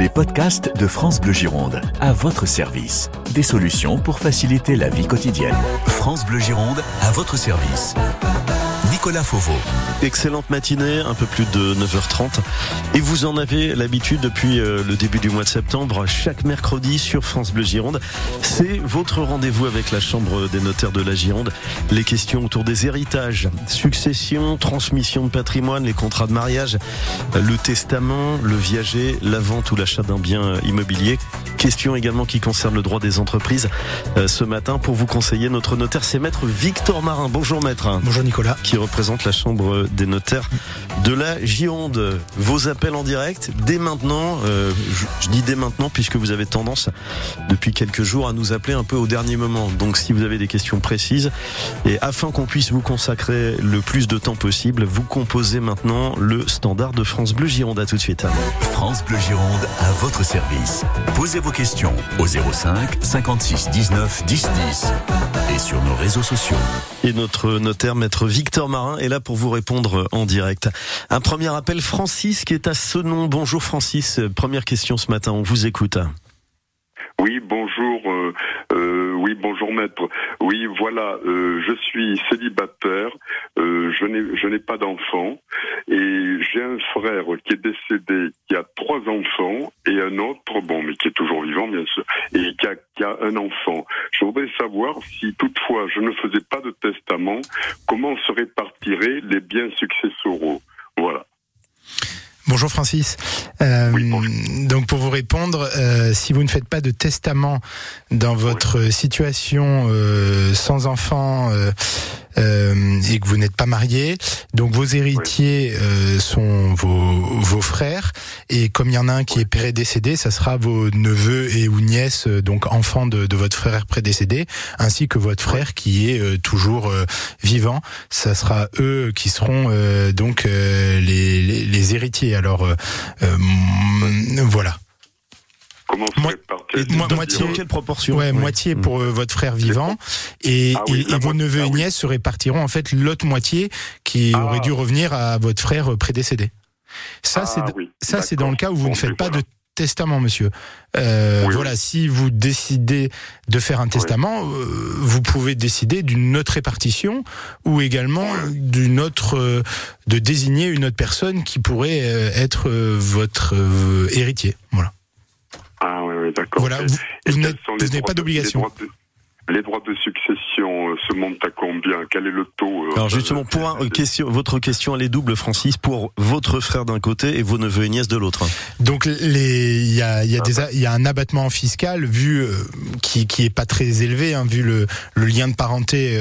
Les podcasts de France Bleu Gironde, à votre service. Des solutions pour faciliter la vie quotidienne. France Bleu Gironde, à votre service. Nicolas Fauveau. Excellente matinée, un peu plus de 9h30. Et vous en avez l'habitude depuis le début du mois de septembre, chaque mercredi sur France Bleu Gironde. C'est votre rendez-vous avec la Chambre des notaires de la Gironde. Les questions autour des héritages, succession, transmission de patrimoine, les contrats de mariage, le testament, le viager, la vente ou l'achat d'un bien immobilier. Questions également qui concernent le droit des entreprises. Ce matin, pour vous conseiller, notre notaire, c'est maître Victor Marin. Bonjour maître. Bonjour Nicolas. Qui représente la Chambre des notaires de la Gironde. Vos appels en direct, dès maintenant, je dis dès maintenant puisque vous avez tendance depuis quelques jours à nous appeler un peu au dernier moment. Donc si vous avez des questions précises, et afin qu'on puisse vous consacrer le plus de temps possible, vous composez maintenant le standard de France Bleu Gironde. À tout de suite. France Bleu Gironde, à votre service. Posez vos questions au 05 56 19 10 10 et sur nos réseaux sociaux. Et notre notaire, maître Victor Marin, est là pour vous répondre en direct. Un premier appel, Francis, qui est à Senon. Bonjour Francis, première question ce matin, on vous écoute. Oui, bonjour. Oui, bonjour maître. Oui, voilà, je suis célibataire, je n'ai pas d'enfant et j'ai un frère qui est décédé, qui a 3 enfants et un autre, mais qui est toujours vivant bien sûr, et qui a un enfant. Je voudrais savoir si toutefois je ne faisais pas de testament, comment se répartiraient les biens successoraux. Voilà. Bonjour Francis. Donc pour vous répondre, si vous ne faites pas de testament dans votre situation sans enfant et que vous n'êtes pas marié, donc vos héritiers sont vos frères, et comme il y en a un qui est prédécédé, ça sera vos neveux et ou nièces, donc enfants de votre frère prédécédé, ainsi que votre frère qui est toujours vivant. Ça sera eux qui seront donc les héritiers. Alors voilà. Comment se répartir moitié, quelle proportion? Moitié pour votre frère vivant, et vos neveux et nièces se répartiront en fait l'autre moitié qui aurait dû revenir à votre frère prédécédé. Ça c'est dans le cas où vous ne faites pas de testament, monsieur. Voilà, si vous décidez de faire un testament, vous pouvez décider d'une autre répartition ou également d'une autre, de désigner une autre personne qui pourrait être votre héritier. Voilà. Ah oui, d'accord. Voilà, vous n'avez pas d'obligation. Les droits de succession se montent à combien? Quel est le taux? Alors justement, votre question elle est double, Francis, pour votre frère d'un côté et vos neveux et nièces de l'autre. Donc il y a un abattement fiscal vu qui est pas très élevé, vu le lien de parenté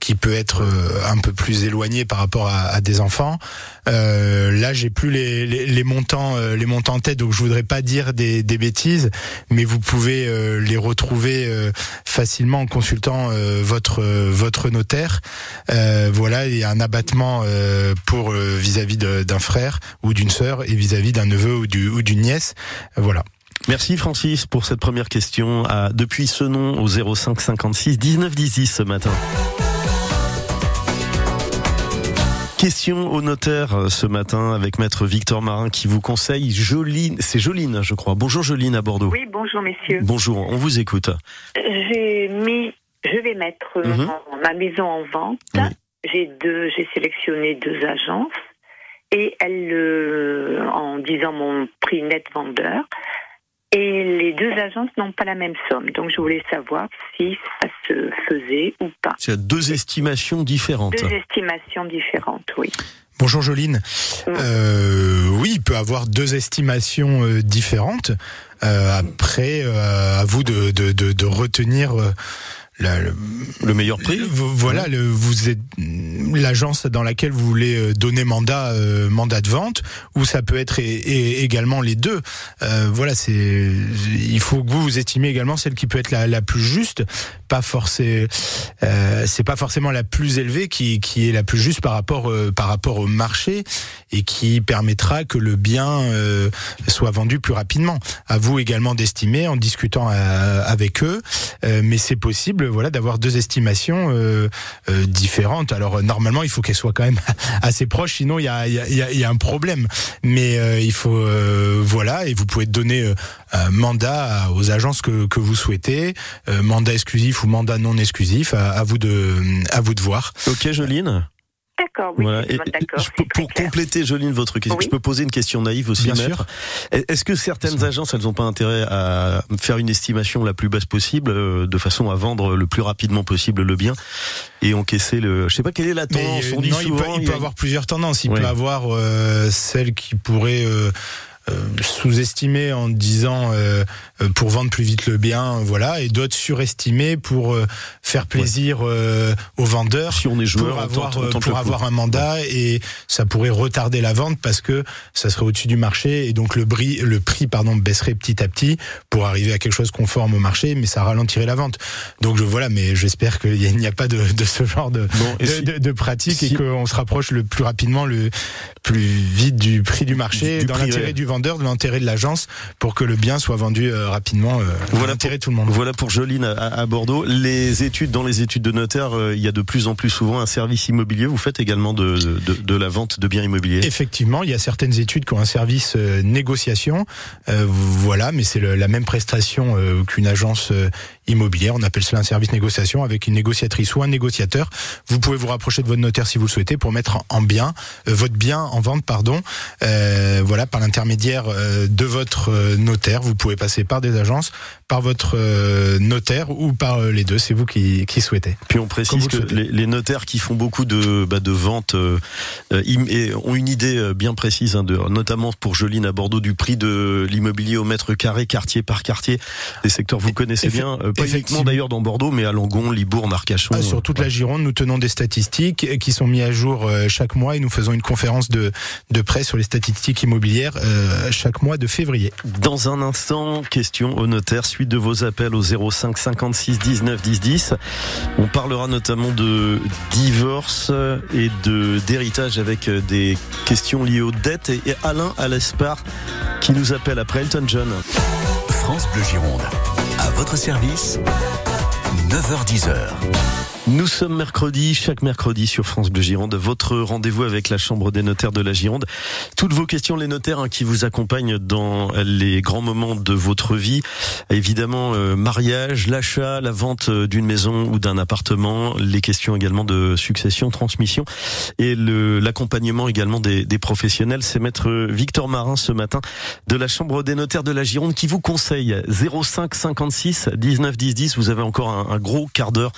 qui peut être un peu plus éloigné par rapport à des enfants. Là, j'ai plus les montants en tête, donc je voudrais pas dire des bêtises, mais vous pouvez les retrouver facilement en consultant votre notaire. Voilà, il y a un abattement pour vis-à-vis d'un frère ou d'une sœur et vis-à-vis d'un neveu ou d'une nièce. Voilà. Merci Francis pour cette première question depuis Senon au 05 56 19 10 10 ce matin. Question au notaire ce matin avec maître Victor Marin qui vous conseille c'est Joline, je crois. Bonjour Joline à Bordeaux. Oui, bonjour messieurs. Bonjour, on vous écoute. Je vais mettre ma maison en vente. Oui. J'ai sélectionné 2 agences et elles, en disant mon prix net vendeur, et les 2 agences n'ont pas la même somme. Donc je voulais savoir si ça se faisait ou pas. C'est 2 estimations différentes. 2 estimations différentes, oui. Bonjour Joline. Oui, il peut avoir 2 estimations différentes. Après, à vous de retenir le meilleur prix. Voilà, vous êtes l'agence dans laquelle vous voulez donner mandat de vente, ou ça peut être également les deux. Voilà, il faut que vous estimez également celle qui peut être la plus juste. C'est pas forcément la plus élevée qui est la plus juste par rapport au marché et qui permettra que le bien soit vendu plus rapidement. À vous également d'estimer en discutant avec eux, mais c'est possible voilà, d'avoir deux estimations différentes. Alors normalement, il faut qu'elles soient quand même assez proches, sinon il y a un problème. Mais il faut voilà, et vous pouvez donner mandat aux agences que vous souhaitez, mandat exclusif ou mandat non exclusif, à vous de voir. Ok, Joline. D'accord, oui, voilà. d'accord. Pour compléter, Joline, votre question, je peux poser une question naïve aussi, bien maître. sûr. Est-ce que certaines agences, elles n'ont pas intérêt à faire une estimation la plus basse possible, de façon à vendre le plus rapidement possible le bien et encaisser le... Je sais pas quelle est la tendance. On dit souvent, il peut avoir plusieurs tendances. Il peut avoir celle qui pourrait... sous-estimé en disant pour vendre plus vite le bien, voilà, et d'autres surestimés pour faire plaisir aux vendeurs, si on est joueur, pour avoir un mandat, et ça pourrait retarder la vente parce que ça serait au-dessus du marché, et donc le prix baisserait petit à petit pour arriver à quelque chose conforme au marché, mais ça ralentirait la vente. Donc voilà, mais j'espère qu'il n'y a pas de ce genre de pratique, et qu'on se rapproche le plus rapidement, le plus vite du prix du marché, dans l'intérêt du vendeur, de l'intérêt de l'agence, pour que le bien soit vendu rapidement, dans l'intérêt de tout le monde. Voilà pour Joline à Bordeaux. Dans les études de notaire, il y a de plus en plus souvent un service immobilier. Vous faites également de la vente de biens immobiliers. Effectivement, il y a certaines études qui ont un service négociation, voilà, mais c'est la même prestation qu'une agence immobilière. On appelle cela un service négociation, avec une négociatrice ou un négociateur. Vous pouvez vous rapprocher de votre notaire si vous le souhaitez, pour mettre votre bien en vente, voilà, par l'intermédiaire de votre notaire. Vous pouvez passer par des agences, par votre notaire, ou par les deux, c'est vous qui souhaitez. Puis on précise que les notaires qui font beaucoup de ventes ont une idée bien précise, notamment pour Joline à Bordeaux, du prix de l'immobilier au mètre carré, quartier par quartier, des secteurs que vous connaissez bien, pas uniquement d'ailleurs dans Bordeaux, mais à Langon, Libourne, Arcachon. Sur toute la Gironde, nous tenons des statistiques qui sont mises à jour chaque mois, et nous faisons une conférence de presse sur les statistiques immobilières chaque mois de février. Dans un instant, question au notaire, suite de vos appels au 05 56 19 10 10. On parlera notamment de divorce et d'héritage, avec des questions liées aux dettes, et Alain à l'Espar qui nous appelle après Elton John. France Bleu Gironde, à votre service, 9h-10h. Nous sommes mercredi, chaque mercredi sur France Bleu Gironde, votre rendez-vous avec la Chambre des notaires de la Gironde. Toutes vos questions, les notaires qui vous accompagnent dans les grands moments de votre vie. Évidemment, mariage, l'achat, la vente d'une maison ou d'un appartement, les questions également de succession, transmission, et l'accompagnement également des professionnels. C'est maître Victor Marin ce matin de la Chambre des notaires de la Gironde qui vous conseille. 05 56 19 10 10. Vous avez encore un gros quart d'heure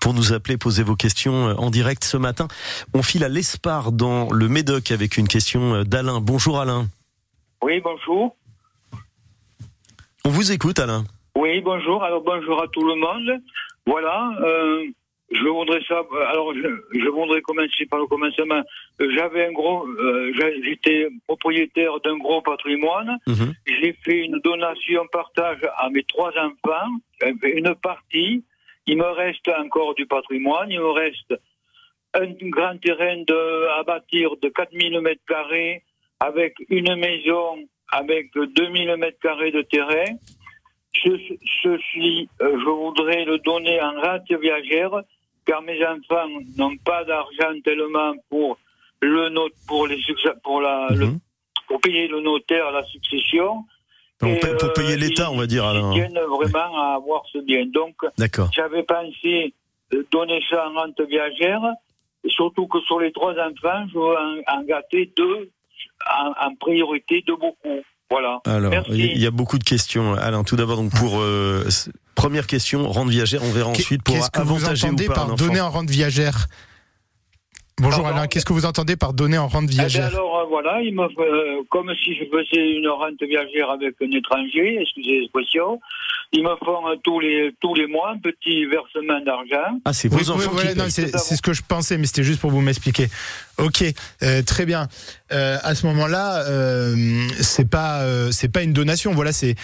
pour nous appeler, poser vos questions en direct ce matin. On file à l'Espar dans le Médoc avec une question d'Alain. Bonjour Alain. Oui, bonjour. On vous écoute Alain. Oui, bonjour. Alors bonjour à tout le monde. Voilà, je voudrais commencer par le commencement. J'étais propriétaire d'un gros patrimoine. J'ai fait une donation partage à mes 3 enfants, une partie. Il me reste encore du patrimoine. Il me reste un grand terrain à bâtir de 4000 mètres carrés, avec une maison avec 2000 mètres carrés de terrain. Je voudrais le donner en rente viagère, car mes enfants n'ont pas d'argent tellement pour payer le notaire à la succession. Pour payer l'État, on va dire, Alain. Ils tiennent vraiment à avoir ce bien. Donc, j'avais pensé donner ça en rente viagère, surtout que sur les 3 enfants, je veux en gâter 2 en priorité de beaucoup. Voilà. Alors, merci. Il y a beaucoup de questions, Alain. Tout d'abord, donc pour première question, rente viagère, on verra ensuite pour avantager ou pas un enfant. Qu'est-ce que vous entendez par donner en rente viagère ? Bonjour Alain, qu'est-ce que vous entendez par donner en rente viagère ? Alors voilà, comme si je faisais une rente viagère avec un étranger, excusez l'expression, ils me font tous les mois un petit versement d'argent. Ah, c'est vos enfants qui payent. C'est ce que je pensais, mais c'était juste pour vous m'expliquer. Ok, très bien. À ce moment-là, c'est pas une donation. Voilà, c'est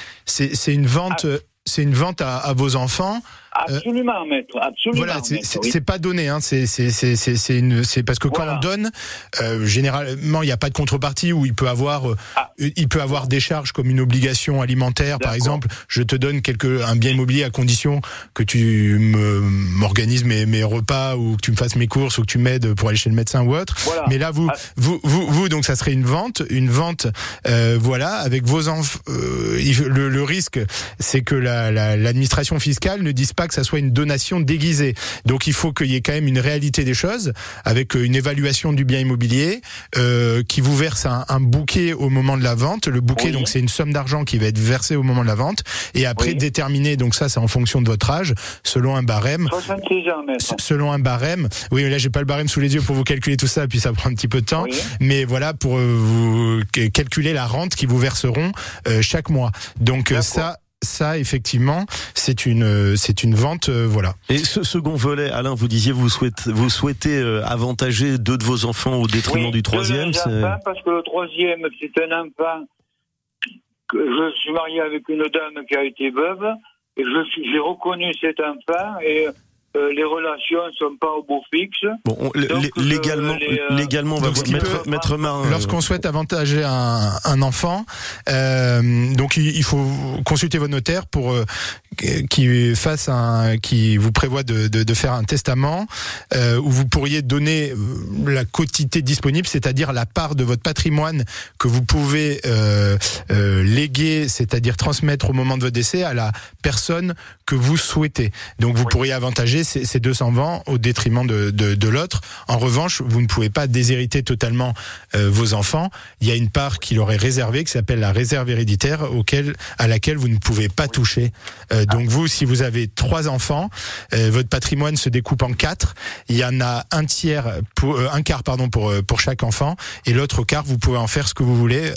une vente. C'est une vente à vos enfants Absolument, maître. Absolument. Voilà, c'est pas donné. Hein. C'est parce que quand on donne, généralement, il n'y a pas de contrepartie où il peut avoir des charges comme une obligation alimentaire, par exemple. Je te donne un bien immobilier à condition que tu m'organises mes repas ou que tu me fasses mes courses ou que tu m'aides pour aller chez le médecin ou autre. Voilà. Mais là, vous, donc ça serait une vente, voilà, avec vos enfants. Le risque, c'est que l'administration fiscale ne dise pas que ça soit une donation déguisée. Donc il faut qu'il y ait quand même une réalité des choses avec une évaluation du bien immobilier qui vous verse un bouquet au moment de la vente. Le bouquet, donc c'est une somme d'argent qui va être versée au moment de la vente et après déterminé, donc ça c'est en fonction de votre âge, selon un barème. 66 ans, maître. Selon un barème. Oui, mais là j'ai pas le barème sous les yeux pour vous calculer tout ça, puis ça prend un petit peu de temps. Mais voilà, pour vous calculer la rente qu'ils vous verseront chaque mois. Donc ça, effectivement, c'est une vente, voilà. Et ce second volet, Alain, vous disiez vous souhaitez avantager 2 de vos enfants au détriment du troisième. Parce que le troisième, c'est un enfant. Je suis marié avec une dame qui a été veuve et j'ai reconnu cet enfant et les relations ne sont pas au beau fixe. Bon, légalement, on va mettre main. Lorsqu'on souhaite avantager un enfant, donc il faut consulter votre notaire pour qui vous prévoit de faire un testament où vous pourriez donner la quotité disponible, c'est-à-dire la part de votre patrimoine que vous pouvez léguer, c'est-à-dire transmettre au moment de votre décès à la personne que vous souhaitez. Donc vous pourriez avantager ces 200 vents au détriment de l'autre. En revanche, vous ne pouvez pas déshériter totalement vos enfants. Il y a une part qui leur est réservée, qui s'appelle la réserve héréditaire, à laquelle vous ne pouvez pas toucher. Donc vous, si vous avez 3 enfants, votre patrimoine se découpe en 4. Il y en a un quart pour chaque enfant, et l'autre quart, vous pouvez en faire ce que vous voulez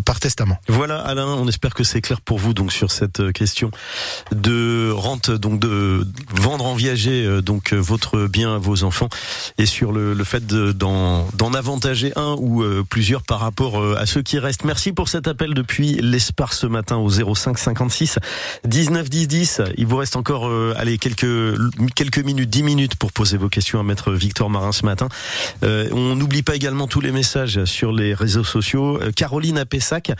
par testament. Voilà, Alain, on espère que c'est clair pour vous donc sur cette question de rente, donc de vendre en viager donc votre bien à vos enfants, et sur le fait d'en avantager un ou plusieurs par rapport à ceux qui restent. Merci pour cet appel depuis l'Espar ce matin au 05 56 19 10 10. Il vous reste encore quelques minutes, 10 minutes pour poser vos questions à Maître Victor Marin ce matin. On n'oublie pas également tous les messages sur les réseaux sociaux. Caroline à Pessac,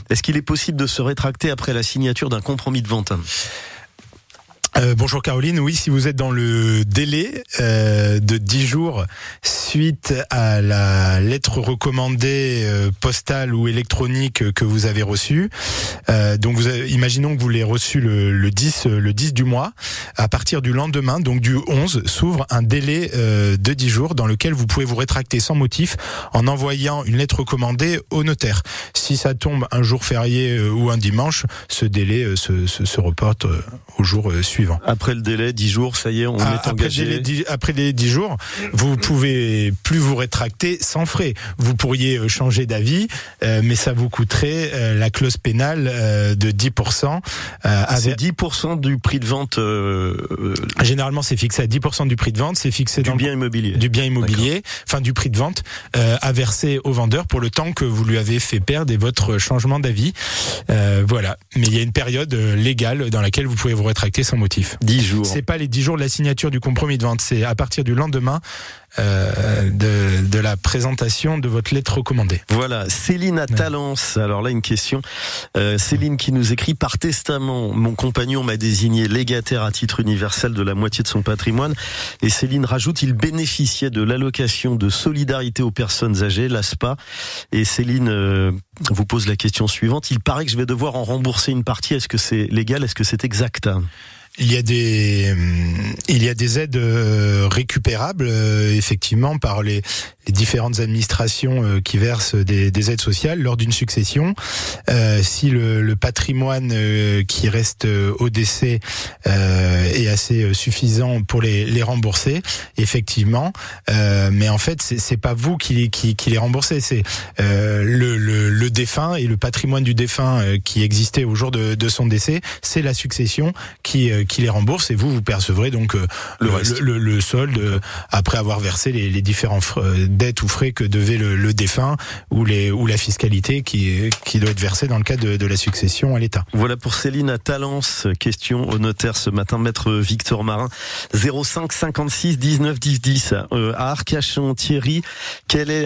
est-ce qu'il est possible de se rétracter après la signature d'un compromis de vente ? Bonjour Caroline, oui, si vous êtes dans le délai de 10 jours suite à la lettre recommandée postale ou électronique que vous avez reçue, donc imaginons que vous l'ayez reçu le 10 du mois, à partir du lendemain, donc du 11, s'ouvre un délai de 10 jours dans lequel vous pouvez vous rétracter sans motif en envoyant une lettre recommandée au notaire. Si ça tombe un jour férié ou un dimanche, ce délai se reporte au jour suivant. Après le délai, 10 jours, ça y est, on est engagé. Après les 10 jours, vous pouvez plus vous rétracter sans frais. Vous pourriez changer d'avis, mais ça vous coûterait la clause pénale de 10%. C'est 10% du prix de vente. Généralement, c'est fixé à 10% du prix de vente. C'est fixé du bien immobilier. Enfin du prix de vente à verser au vendeur pour le temps que vous lui avez fait perdre et votre changement d'avis. Voilà. Mais il y a une période légale dans laquelle vous pouvez vous rétracter sans motif. 10 jours. C'est pas les 10 jours de la signature du compromis de vente, c'est à partir du lendemain de la présentation de votre lettre recommandée. Voilà, Céline à Talence. Alors là, une question. Céline qui nous écrit: par testament, mon compagnon m'a désigné légataire à titre universel de la moitié de son patrimoine. Et Céline rajoute: il bénéficiait de l'allocation de solidarité aux personnes âgées, l'ASPA. Et Céline vous pose la question suivante: il paraît que je vais devoir en rembourser une partie. Est-ce que c'est légal? Est-ce que c'est exact? Il y a des aides récupérables effectivement par les différentes administrations qui versent des aides sociales lors d'une succession. Si le patrimoine qui reste au décès est assez suffisant pour les rembourser, effectivement. Mais en fait, c'est pas vous qui les remboursez, c'est le défunt et le patrimoine du défunt qui existait au jour de son décès. C'est la succession qui qui les rembourse et vous percevrez donc le solde après avoir versé les différents dettes ou frais que devait le défunt ou la fiscalité qui doit être versée dans le cadre de la succession à l'État. Voilà pour Céline à Talence. Question au notaire ce matin, maître Victor Marin. 05 56 19 10 10. À Arcachon, Thierry,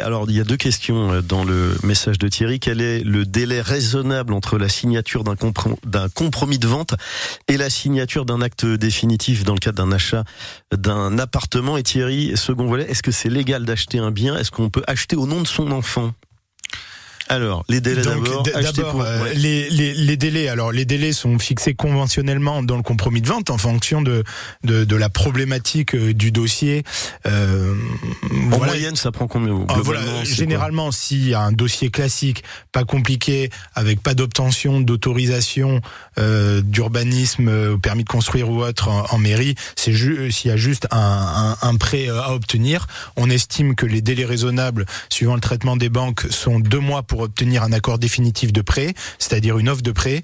alors il y a deux questions dans le message de Thierry. Quel est le délai raisonnable entre la signature d'un compromis de vente et la signature d'un acte définitif dans le cadre d'un achat d'un appartement? Et Thierry, second volet, est-ce que c'est légal d'acheter un bien? Est-ce qu'on peut acheter au nom de son enfant? Alors, les délais d'abord. Les délais. Alors, les délais sont fixés conventionnellement dans le compromis de vente en fonction de la problématique du dossier. En moyenne, ça prend combien? Généralement, s'il y a un dossier classique, pas compliqué, avec pas d'obtention d'autorisation d'urbanisme, au permis de construire ou autre en mairie, s'il y a juste un prêt à obtenir, on estime que les délais raisonnables, suivant le traitement des banques, sont 2 mois pour obtenir un accord définitif de prêt, c'est-à-dire une offre de prêt,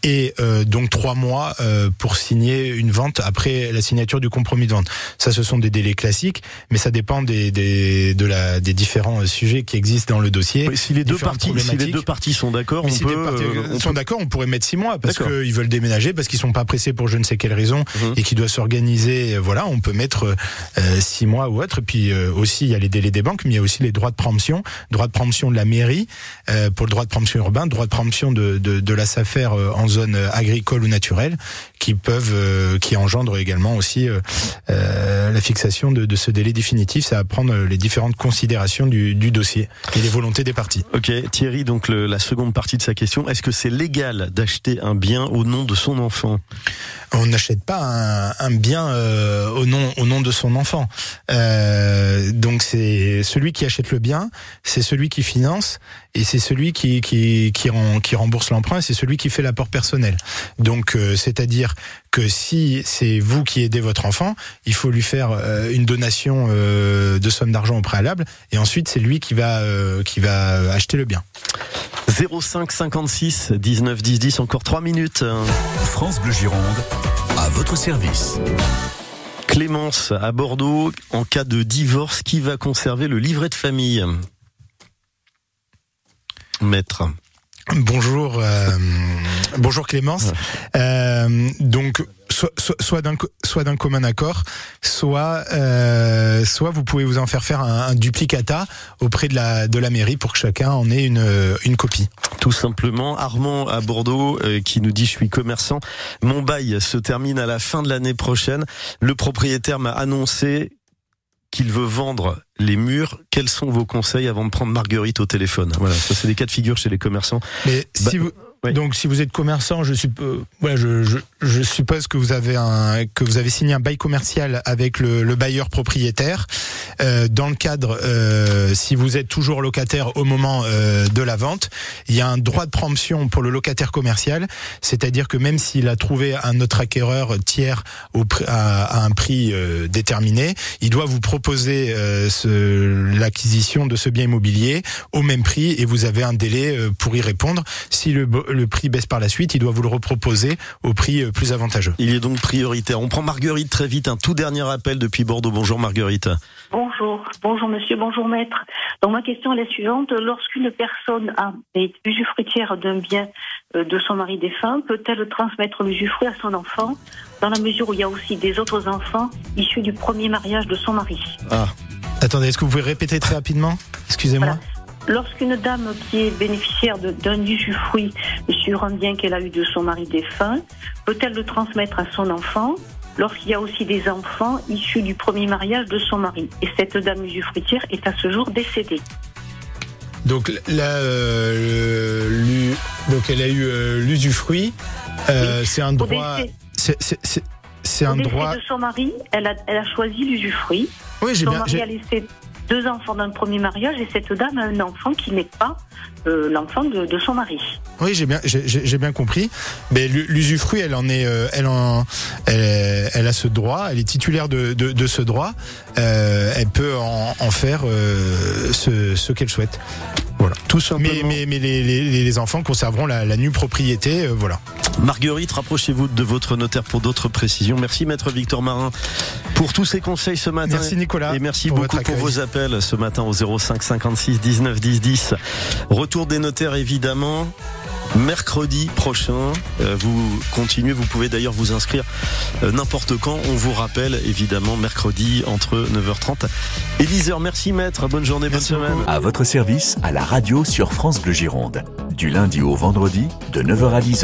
et donc 3 mois pour signer une vente après la signature du compromis de vente. Ça, ce sont des délais classiques, mais ça dépend des différents sujets qui existent dans le dossier. Oui, si les deux parties sont d'accord, on pourrait mettre 6 mois parce qu'ils veulent déménager, parce qu'ils sont pas pressés pour je ne sais quelle raison et qu'ils doivent s'organiser. Voilà, on peut mettre 6 mois ou autre. Et puis aussi, il y a les délais des banques, mais il y a aussi les droits de préemption de la mairie pour le droit de préemption urbain, droit de préemption de la SAFER en zone agricole ou naturelle, qui engendrent également aussi la fixation de ce délai définitif. Ça va prendre les différentes considérations du dossier et les volontés des parties. Ok, Thierry, donc la seconde partie de sa question, est-ce que c'est légal d'acheter un bien au nom de son enfant? On n'achète pas un bien au nom de son enfant. Donc c'est celui qui achète le bien, c'est celui qui finance et c'est celui qui rembourse l'emprunt, et c'est celui qui fait l'apport personnel. Donc c'est-à-dire que si c'est vous qui aidez votre enfant, il faut lui faire une donation de somme d'argent au préalable, et ensuite c'est lui qui va acheter le bien. 05 56 19 10 10, encore 3 minutes. France Bleu Gironde, à votre service. Clémence à Bordeaux, en cas de divorce, qui va conserver le livret de famille? Maître. Bonjour Clémence. Donc soit d'un commun accord, soit vous pouvez vous en faire un duplicata auprès de la mairie pour que chacun en ait une copie. Tout simplement. Armand à Bordeaux qui nous dit: je suis commerçant, mon bail se termine à la fin de l'année prochaine. Le propriétaire m'a annoncé qu'il veut vendre les murs. Quels sont vos conseils avant de prendre Marguerite au téléphone? Voilà, ça c'est des cas de figure chez les commerçants. Mais donc si vous êtes commerçant, je suppose que vous avez signé un bail commercial avec le bailleur propriétaire. Dans le cadre, si vous êtes toujours locataire au moment de la vente, il y a un droit de préemption pour le locataire commercial, c'est-à-dire que même s'il a trouvé un autre acquéreur tiers à un prix déterminé, il doit vous proposer l'acquisition de ce bien immobilier au même prix, et vous avez un délai pour y répondre. Si le prix baisse par la suite, il doit vous le reproposer au prix plus avantageux. Il est donc prioritaire. On prend Marguerite très vite, un tout dernier appel depuis Bordeaux. Bonjour Marguerite. Bonjour monsieur, bonjour maître. Donc ma question est la suivante: lorsqu'une personne est usufruitière d'un bien de son mari défunt, peut-elle transmettre l'usufruit à son enfant, dans la mesure où il y a aussi des autres enfants issus du premier mariage de son mari? Attendez, est-ce que vous pouvez répéter très rapidement? Excusez-moi. Voilà. Lorsqu'une dame qui est bénéficiaire d'un usufruit sur un bien qu'elle a eu de son mari défunt, peut-elle le transmettre à son enfant lorsqu'il y a aussi des enfants issus du premier mariage de son mari? Et cette dame usufruitière est à ce jour décédée. Donc là, donc elle a eu l'usufruit. Oui. C'est un droit. C'est un droit. De son mari, elle a choisi l'usufruit. Oui, son mari a laissé 2 enfants dans le premier mariage, et cette dame a un enfant qui n'est pas l'enfant de son mari. Oui, j'ai bien compris. Mais l'usufruit, elle a ce droit, elle est titulaire de ce droit. Elle peut en faire ce qu'elle souhaite. Voilà. Tout simplement. Mais les enfants conserveront la nue propriété, voilà. Marguerite, rapprochez-vous de votre notaire pour d'autres précisions. Merci Maître Victor Marin pour tous ces conseils ce matin. Merci Nicolas. Et merci beaucoup pour vos appels ce matin au 05 56 19 10 10. Retour des notaires évidemment. Mercredi prochain, vous continuez, vous pouvez d'ailleurs vous inscrire n'importe quand. On vous rappelle évidemment mercredi entre 9h30 et 10h. Merci Maître, bonne journée, bonne semaine. À votre service, à la radio sur France Bleu Gironde. Du lundi au vendredi, de 9h à 10h.